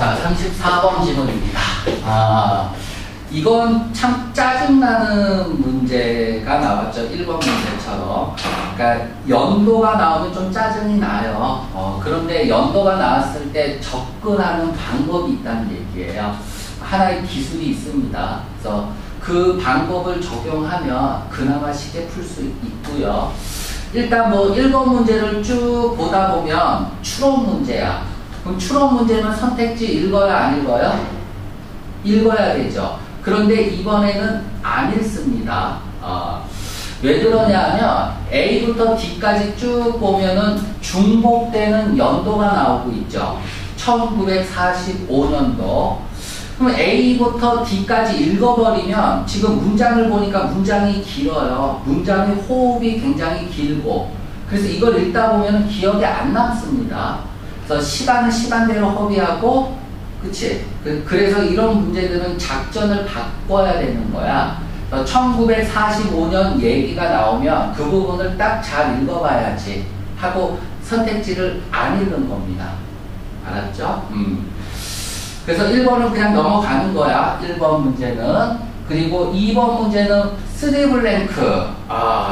자, 34번 질문입니다. 이건 참 짜증나는 문제가 나왔죠. 1번 문제처럼. 그러니까 연도가 나오면 좀 짜증이 나요. 그런데 연도가 나왔을 때 접근하는 방법이 있다는 얘기예요. 하나의 기술이 있습니다. 그래서 그 방법을 적용하면 그나마 쉽게 풀 수 있고요. 일단 뭐 1번 문제를 쭉 보다 보면 추론 문제야. 그럼 추론 문제는 선택지 읽어야 안 읽어요? 읽어야 되죠. 그런데 이번에는 안 읽습니다. 왜 그러냐면 A부터 D까지 쭉 보면은 중복되는 연도가 나오고 있죠. 1945년도. 그럼 A부터 D까지 읽어버리면 지금 문장을 보니까 문장이 길어요. 문장의 호흡이 굉장히 길고. 그래서 이걸 읽다 보면 기억이 안 남습니다. 그래서 시간은 시간대로 허비하고, 그치? 그래서 이런 문제들은 작전을 바꿔야 되는 거야. 1945년 얘기가 나오면 그 부분을 딱 잘 읽어봐야지 하고 선택지를 안 읽은 겁니다. 알았죠? 그래서 1번은 그냥 넘어가는 거야. 1번 문제는. 그리고 2번 문제는 3블랭크.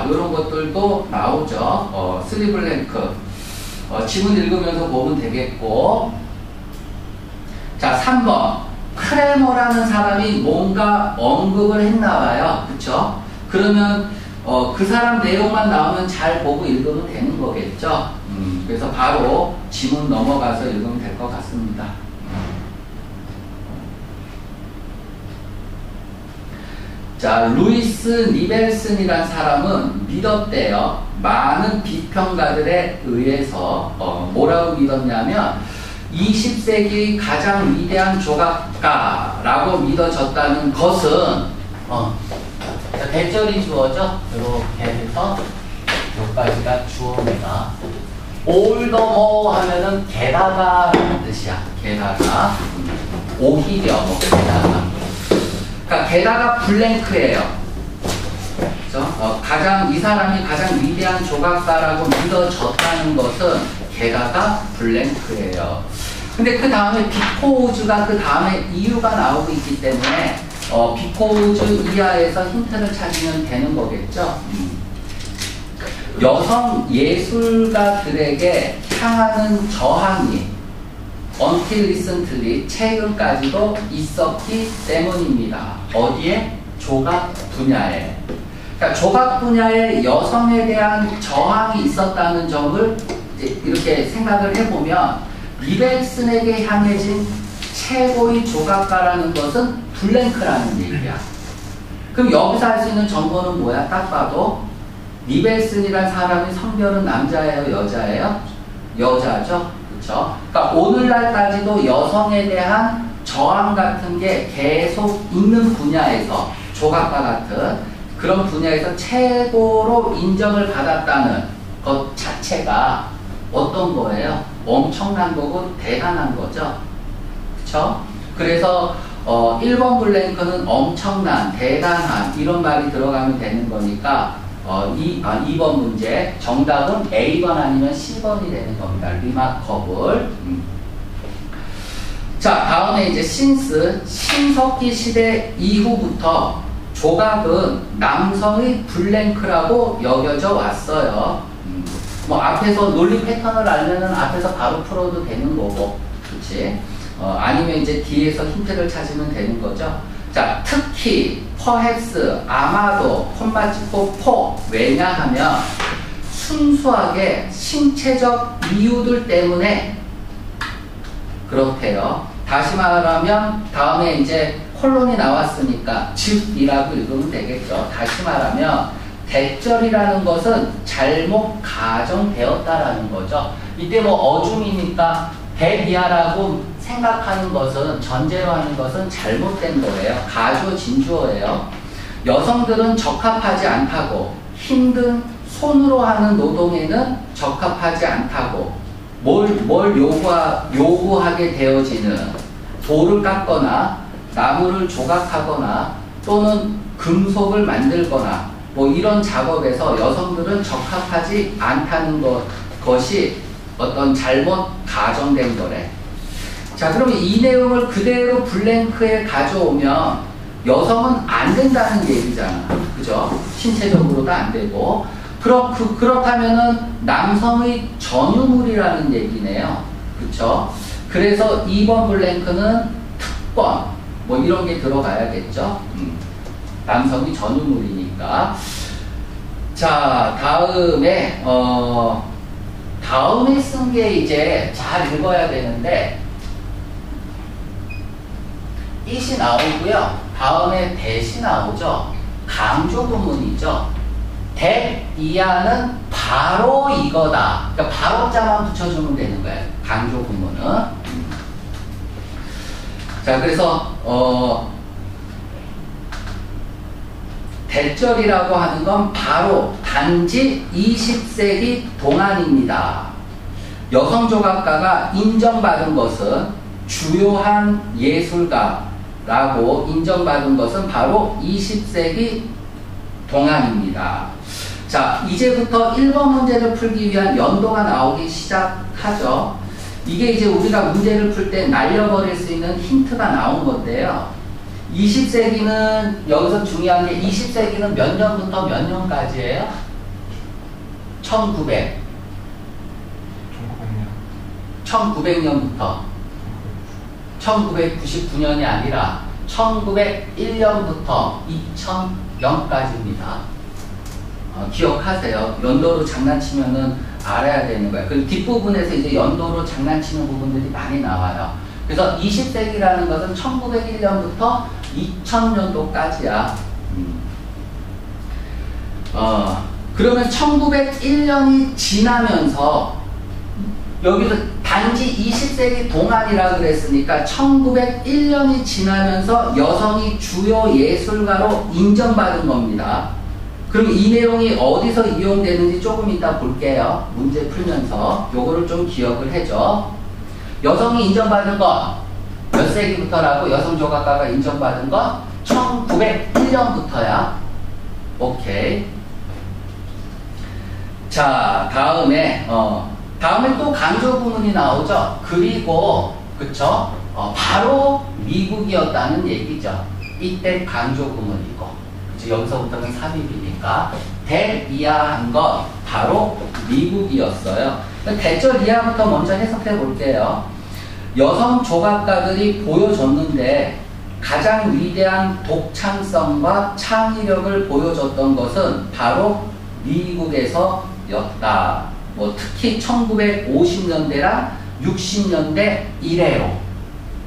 이런 것들도 나오죠. 3블랭크. 지문 읽으면서 보면 되겠고. 자, 3번. 크레머라는 사람이 뭔가 언급을 했나봐요. 그쵸? 그러면, 그 사람 내용만 나오면 잘 보고 읽으면 되는 거겠죠? 그래서 바로 지문 넘어가서 읽으면 될 것 같습니다. 자, 루이스 니벨슨이란 사람은 믿었대요. 많은 비평가들에 의해서 뭐라고 믿었냐면 20세기의 가장 위대한 조각가라고 믿어졌다는 것은 대절이 주어져. 이렇게 해서 여기까지가 주어입니다. 올더모 하면은 게다가라는 뜻이야. 게다가 오히려 뭐 게다가. 그러니까 게다가 블랭크예요. 그렇죠? 이 사람이 가장 위대한 조각가라고 믿어졌다는 것은 게다가 블랭크예요. 근데 그 다음에 비코우즈가 그 다음에 이유가 나오고 있기 때문에 비코우즈 이하에서 힌트를 찾으면 되는 거겠죠. 여성 예술가들에게 향하는 저항이 until recently 최근까지도 있었기 때문입니다. 어디에? 조각 분야에. 그러니까 조각 분야에 여성에 대한 저항이 있었다는 점을 이렇게 생각을 해보면 니벨슨에게 향해진 최고의 조각가라는 것은 블랭크라는 얘기야. 그럼 여기서 할 수 있는 정보는 뭐야? 딱 봐도 니벨슨이란 사람의 성별은 남자예요? 여자예요? 여자죠? 그렇죠? 그러니까 오늘날까지도 여성에 대한 저항 같은 게 계속 있는 분야에서 조각가 같은 그런 분야에서 최고로 인정을 받았다는 것 자체가 어떤 거예요? 엄청난 거고 대단한 거죠. 그쵸? 그래서 1번 블랭크는 엄청난, 대단한 이런 말이 들어가면 되는 거니까 2번 문제 정답은 A번 아니면 C번이 되는 겁니다. 리마커블. 자, 다음에 이제 신스, 신석기 시대 이후부터 조각은 남성의 블랭크라고 여겨져 왔어요. 뭐 앞에서 논리 패턴을 알면은 앞에서 바로 풀어도 되는 거고, 그렇지? 아니면 이제 뒤에서 힌트를 찾으면 되는 거죠. 자, 특히 perhaps, 아마도, 콤마 찍고 포. 왜냐하면 순수하게 신체적 이유들 때문에 그렇대요. 다시 말하면 다음에 이제 콜론이 나왔으니까 즉이라고 읽으면 되겠죠. 다시 말하면 대절이라는 것은 잘못 가정되었다라는 거죠. 이때 뭐 어중이니까 대비하라고 생각하는 것은 전제로 하는 것은 잘못된 거예요. 가주어 진주어예요. 여성들은 적합하지 않다고 힘든 손으로 하는 노동에는 적합하지 않다고 뭘 요구하게 되어지는 돌을 깎거나 나무를 조각하거나 또는 금속을 만들거나 뭐 이런 작업에서 여성들은 적합하지 않다는 것이 어떤 잘못 가정된 거래. 자, 그러면 이 내용을 그대로 블랭크에 가져오면 여성은 안 된다는 얘기잖아. 그죠? 신체적으로도 안 되고. 그렇다면은 남성의 전유물이라는 얘기네요. 그쵸? 그래서 2번 블랭크는 특권, 뭐 이런 게 들어가야겠죠? 남성이 전유물이니까. 자, 다음에 쓴 게 이제 잘 읽어야 되는데, it이 나오고요. 다음에 that이 나오죠. 강조 구문이죠. that 이하는 바로 이거다. 그러니까 바로자만 붙여주면 되는 거예요. 강조 구문은. 자, 그래서 대절이라고 하는 건 바로 단지 20세기 동안입니다. 여성 조각가가 인정받은 것은 주요한 예술가라고 인정받은 것은 바로 20세기 동안입니다. 자, 이제부터 1번 문제를 풀기 위한 연도가 나오기 시작하죠. 이게 이제 우리가 문제를 풀 때 날려버릴 수 있는 힌트가 나온 건데요. 20세기는 여기서 중요한 게 20세기는 몇 년부터 몇 년까지예요? 1900년부터 1999년이 아니라 1901년부터 2000년까지입니다. 기억하세요. 연도로 장난치면은 알아야 되는 거예요. 그리고 뒷부분에서 이제 연도로 장난치는 부분들이 많이 나와요. 그래서 20세기라는 것은 1901년부터 2000년도까지야. 그러면 1901년이 지나면서 여기서 단지 20세기 동안이라 그랬으니까 1901년이 지나면서 여성이 주요 예술가로 인정받은 겁니다. 그럼 이 내용이 어디서 이용되는지 조금 이따 볼게요. 문제 풀면서 요거를 좀 기억을 해줘. 여성이 인정받은 것 몇 세기부터라고? 여성 조각가가 인정받은 것 1901년부터야. 오케이. 자, 다음에 또 강조 구문이 나오죠. 그리고 그쵸? 바로 미국이었다는 얘기죠. 이때 강조 구문이고, 그쵸? 여기서부터는 삽입이니까 대 이하한 것 바로 미국이었어요. 대절 이하부터 먼저 해석해 볼게요. 여성 조각가들이 보여줬는데 가장 위대한 독창성과 창의력을 보여줬던 것은 바로 미국에서였다. 뭐 특히 1950년대랑 60년대 이래로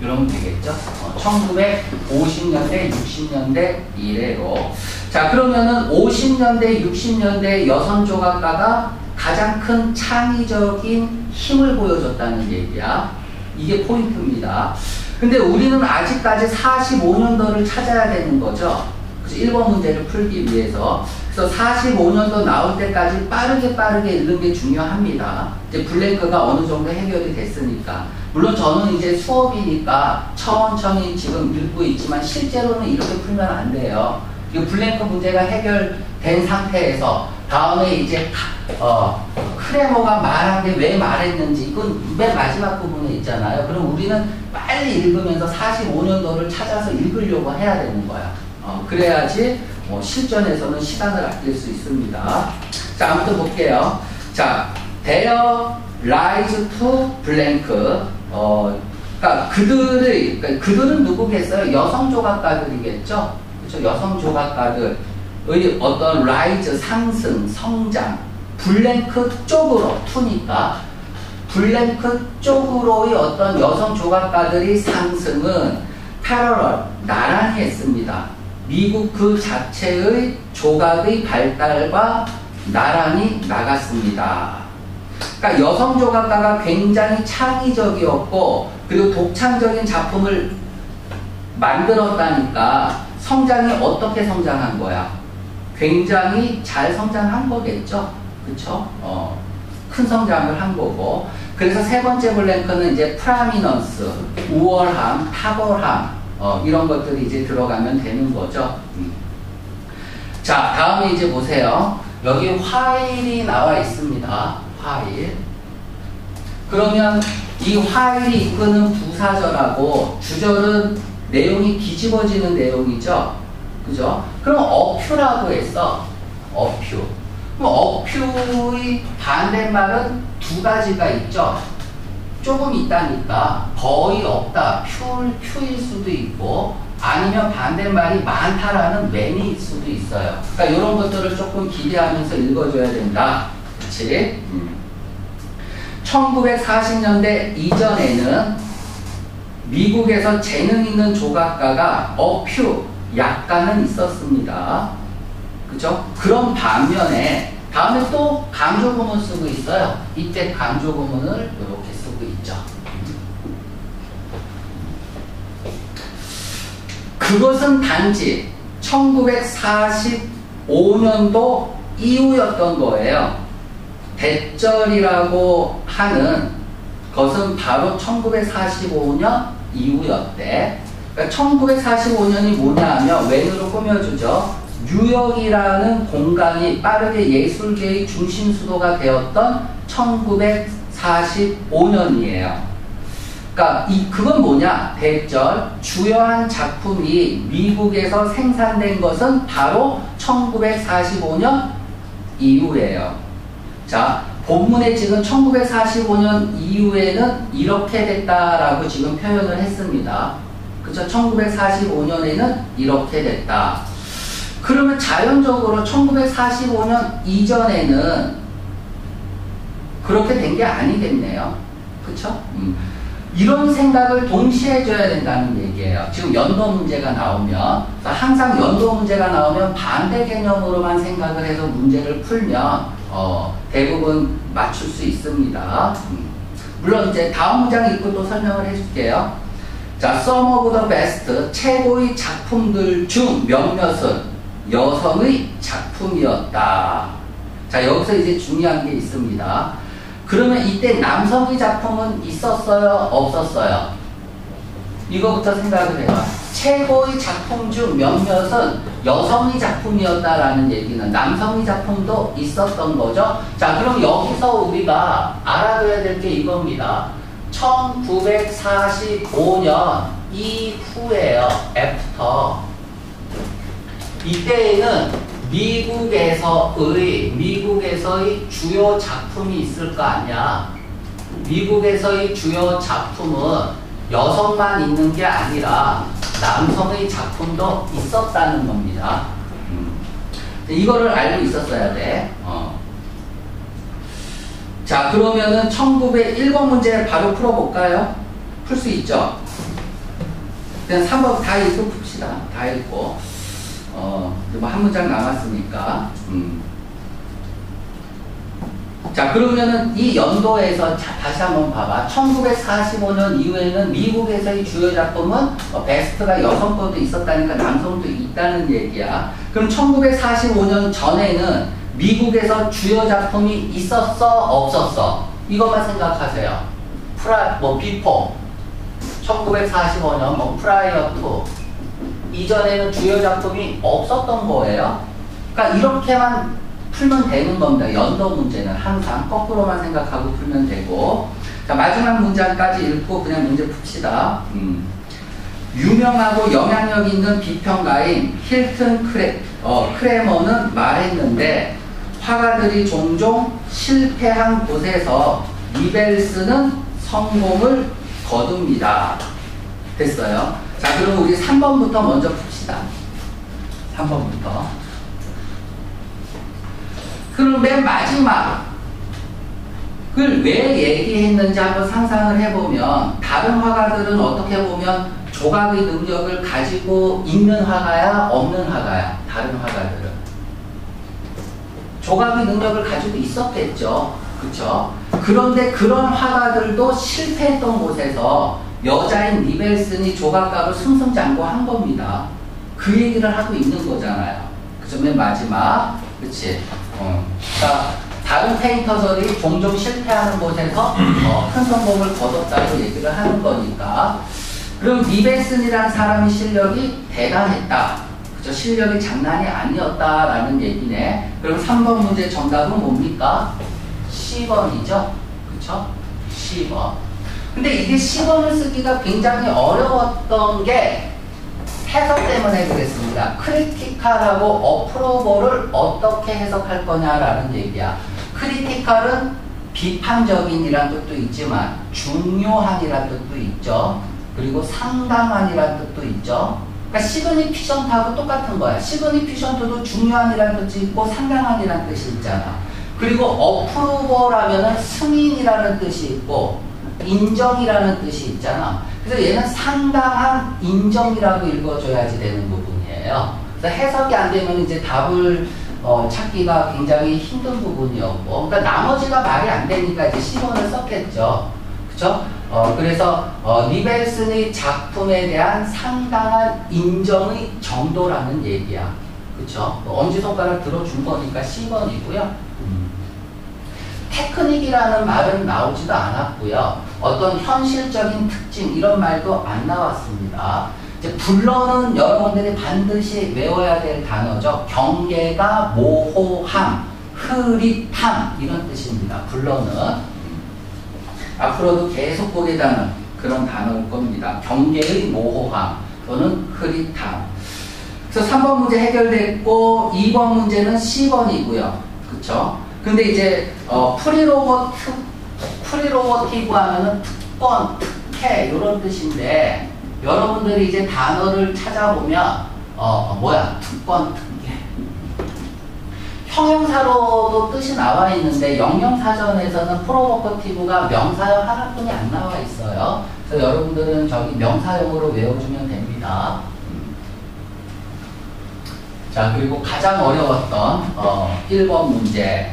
이러면 되겠죠. 1950년대, 60년대 이래로. 자, 그러면은 50년대, 60년대 여성 조각가가 가장 큰 창의적인 힘을 보여줬다는 얘기야. 이게 포인트입니다. 근데 우리는 아직까지 45년도를 찾아야 되는 거죠. 그래서 1번 문제를 풀기 위해서. 그래서 45년도 나올 때까지 빠르게 읽는 게 중요합니다. 이제 블랭크가 어느 정도 해결이 됐으니까. 물론 저는 이제 수업이니까 천천히 지금 읽고 있지만 실제로는 이렇게 풀면 안 돼요. 이 블랭크 문제가 해결된 상태에서 다음에 이제 크레머가 말한 게 왜 말했는지 이건 맨 마지막 부분에 있잖아요. 그럼 우리는 빨리 읽으면서 45년도를 찾아서 읽으려고 해야 되는 거야. 그래야지 실전에서는 시간을 아낄 수 있습니다. 자, 아무튼 볼게요. 자, There rise to blank. 그러니까 그들은 누구겠어요? 여성 조각가들이겠죠? 그렇죠? 여성 조각가들의 어떤 rise, 상승, 성장, 블랭크 쪽으로, 투니까 블랭크 쪽으로의 어떤 여성 조각가들의 상승은 패러럴, 나란히 했습니다. 미국 그 자체의 조각의 발달과 나란히 나갔습니다. 그러니까 여성 조각가가 굉장히 창의적이었고 그리고 독창적인 작품을 만들었다니까 성장이 어떻게 성장한 거야? 굉장히 잘 성장한 거겠죠? 그쵸? 큰 성장을 한 거고. 그래서 세 번째 블랭크는 이제 프라미넌스, 우월함, 탁월함, 이런 것들이 이제 들어가면 되는 거죠. 자, 다음에 이제 보세요. 여기 화일이 나와 있습니다. 화일. 그러면 이 while이 이끄는 부사절하고 주절은 내용이 뒤집어지는 내용이죠. 그죠? 그럼 어퓨라고 했어. 어퓨. 그럼 어퓨의 반대말은 두 가지가 있죠. 조금 있다니까 거의 없다. 퓨일 수도 있고 아니면 반대말이 많다라는 many일 수도 있어요. 그러니까 이런 것들을 조금 기대하면서 읽어줘야 된다. 그치? 1940년대 이전에는 미국에서 재능 있는 조각가가 어퓨, 약간은 있었습니다. 그죠? 그런 반면에 다음에 또 강조구문 쓰고 있어요. 이때 강조구문을 이렇게 쓰고 있죠. 그것은 단지 1945년도 이후였던 거예요. 대절이라고 하는 것은 바로 1945년 이후였대. 그러니까 1945년이 뭐냐 하면 웬으로 꾸며주죠. 뉴욕이라는 공간이 빠르게 예술계의 중심 수도가 되었던 1945년이에요. 그러니까 그건 뭐냐? 대절 주요한 작품이 미국에서 생산된 것은 바로 1945년 이후예요. 자, 본문에 지금 1945년 이후에는 이렇게 됐다라고 지금 표현을 했습니다. 그쵸? 1945년에는 이렇게 됐다. 그러면 자연적으로 1945년 이전에는 그렇게 된 게 아니겠네요. 그쵸? 이런 생각을 동시에 해줘야 된다는 얘기예요. 지금 연도 문제가 나오면, 항상 연도 문제가 나오면 반대 개념으로만 생각을 해서 문제를 풀면, 대부분 맞출 수 있습니다. 물론 이제 다음 문장 읽고 또 설명을 해줄게요. 자, Some of the best, 최고의 작품들 중 몇몇은 여성의 작품이었다. 자, 여기서 이제 중요한 게 있습니다. 그러면 이때 남성의 작품은 있었어요? 없었어요? 이거부터 생각을 해봐. 최고의 작품 중 몇몇은 여성의 작품이었다라는 얘기는 남성의 작품도 있었던 거죠. 자, 그럼 여기서 우리가 알아둬야 될 게 이겁니다. 1945년 이후에요. after. 이때에는 미국에서의 주요 작품이 있을 거 아니야. 미국에서의 주요 작품은 여성만 있는 게 아니라 남성의 작품도 있었다는 겁니다. 이거를 알고 있었어야 돼. 자, 그러면은 1901번 문제 바로 풀어볼까요? 풀 수 있죠? 그냥 3번 다 읽고 풉시다. 다 읽고. 뭐 한 문장 남았으니까. 자, 그러면은 이 연도에서 다시 한번 봐봐. 1945년 이후에는 미국에서의 주요 작품은 베스트가 여성 것도 있었다니까 남성도 있다는 얘기야. 그럼 1945년 전에는 미국에서 주요 작품이 있었어? 없었어? 이것만 생각하세요. before 1945년 prior to 이전에는 주요 작품이 없었던 거예요. 그러니까 이렇게만 풀면 되는 겁니다. 연도 문제는 항상 거꾸로만 생각하고 풀면 되고. 자, 마지막 문장까지 읽고 그냥 문제 풉시다. 유명하고 영향력 있는 비평가인 힐튼 크레머는 말했는데 화가들이 종종 실패한 곳에서 리벨스는 성공을 거둡니다. 됐어요. 자, 그럼 우리 3번부터 먼저 풉시다. 3번부터. 그럼 맨 마지막을 왜 얘기했는지 한번 상상을 해보면 다른 화가들은 어떻게 보면 조각의 능력을 가지고 있는 화가야? 없는 화가야? 다른 화가들은. 조각의 능력을 가지고 있었겠죠. 그쵸? 그런데 그런 화가들도 실패했던 곳에서 여자인 리벨슨이 조각가로 승승장구한 겁니다. 그 얘기를 하고 있는 거잖아요. 그죠? 맨 마지막. 그치? 그러니까 다른 페인터들이 종종 실패하는 곳에서 큰 성공을 거뒀다고 얘기를 하는 거니까. 그럼 리벨슨이라는 사람의 실력이 대단했다. 그죠? 실력이 장난이 아니었다라는 얘기네. 그럼 3번 문제 정답은 뭡니까? 10번이죠? 그쵸? 10번. 근데 이게 10원을 쓰기가 굉장히 어려웠던 게 해석 때문에 그랬습니다. 크리티컬하고 어프로버를 어떻게 해석할 거냐라는 얘기야. 크리티컬은 비판적인이란 뜻도 있지만 중요한이란 뜻도 있죠. 그리고 상당한이란 뜻도 있죠. 그러니까 시그니피션트하고 똑같은 거야. 시그니피션트도 중요한이란 뜻이 있고 상당한이란 뜻이 있잖아. 그리고 어프로버라면은 승인이라는 뜻이 있고 인정이라는 뜻이 있잖아. 그래서 얘는 상당한 인정이라고 읽어줘야지 되는 부분이에요. 그래서 해석이 안 되면 이제 답을 찾기가 굉장히 힘든 부분이었고, 그러니까 나머지가 말이 안 되니까 이제 10원을 썼겠죠. 그쵸? 그래서 니벨슨의 작품에 대한 상당한 인정의 정도라는 얘기야. 그쵸? 엄지손가락 들어준 거니까 10원이고요. 테크닉이라는 말은 나오지도 않았고요. 어떤 현실적인 특징 이런 말도 안 나왔습니다. 이제 불러는 여러분들이 반드시 외워야 될 단어죠. 경계가 모호함, 흐릿함 이런 뜻입니다. 불러는 앞으로도 계속 보게 되는 그런 단어일 겁니다. 경계의 모호함 또는 흐릿함. 그래서 3번 문제 해결됐고 2번 문제는 10번이고요. 그쵸? 근데 이제 프리로버티브 하면은 특권, 특혜 이런 뜻인데 여러분들이 이제 단어를 찾아보면 뭐야? 특권, 특혜. 형용사로도 뜻이 나와 있는데 영영사전에서는 프로보커티브가 명사형 하나뿐이 안 나와 있어요. 그래서 여러분들은 저기 명사형으로 외워주면 됩니다. 자, 그리고 가장 어려웠던 1번 문제.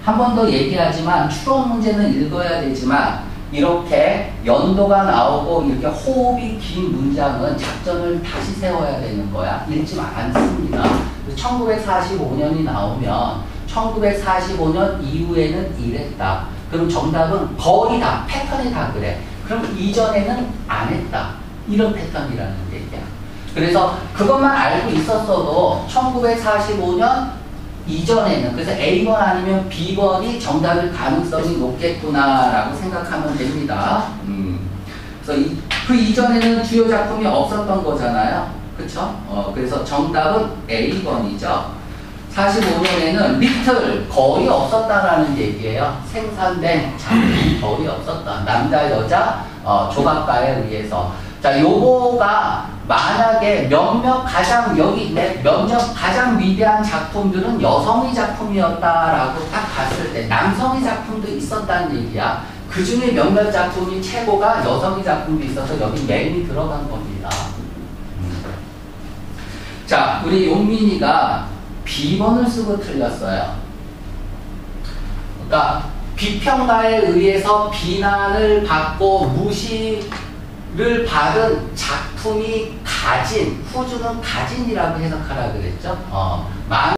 한 번 더 얘기하지만 추론 문제는 읽어야 되지만 이렇게 연도가 나오고 이렇게 호흡이 긴 문장은 작전을 다시 세워야 되는 거야. 읽지 않습니다. 1945년이 나오면 1945년 이후에는 이랬다. 그럼 정답은 거의 다 패턴이 다 그래. 그럼 이전에는 안 했다. 이런 패턴이라는 얘기야. 그래서 그것만 알고 있었어도 1945년 이전에는 그래서 A번 아니면 B번이 정답일 가능성이 높겠구나라고 생각하면 됩니다. 그래서 그 이전에는 주요 작품이 없었던 거잖아요. 그쵸? 그래서 정답은 A번이죠. 45년에는 리틀 거의 없었다라는 얘기예요. 생산된 작품이 거의 없었다. 남자 여자 조각가에 의해서. 자, 요거가 만약에 몇몇 가장 위대한 작품들은 여성의 작품이었다라고 딱 봤을 때 남성의 작품도 있었다는 얘기야. 그 중에 몇몇 작품이 최고가 여성의 작품도 있어서 여기 맨이 들어간 겁니다. 자, 우리 용민이가 B번을 쓰고 틀렸어요. 그러니까 비평가에 의해서 비난을 받고 무시를 받은 작품이 가진, 후주는 가진이라고 해석하라 그랬죠.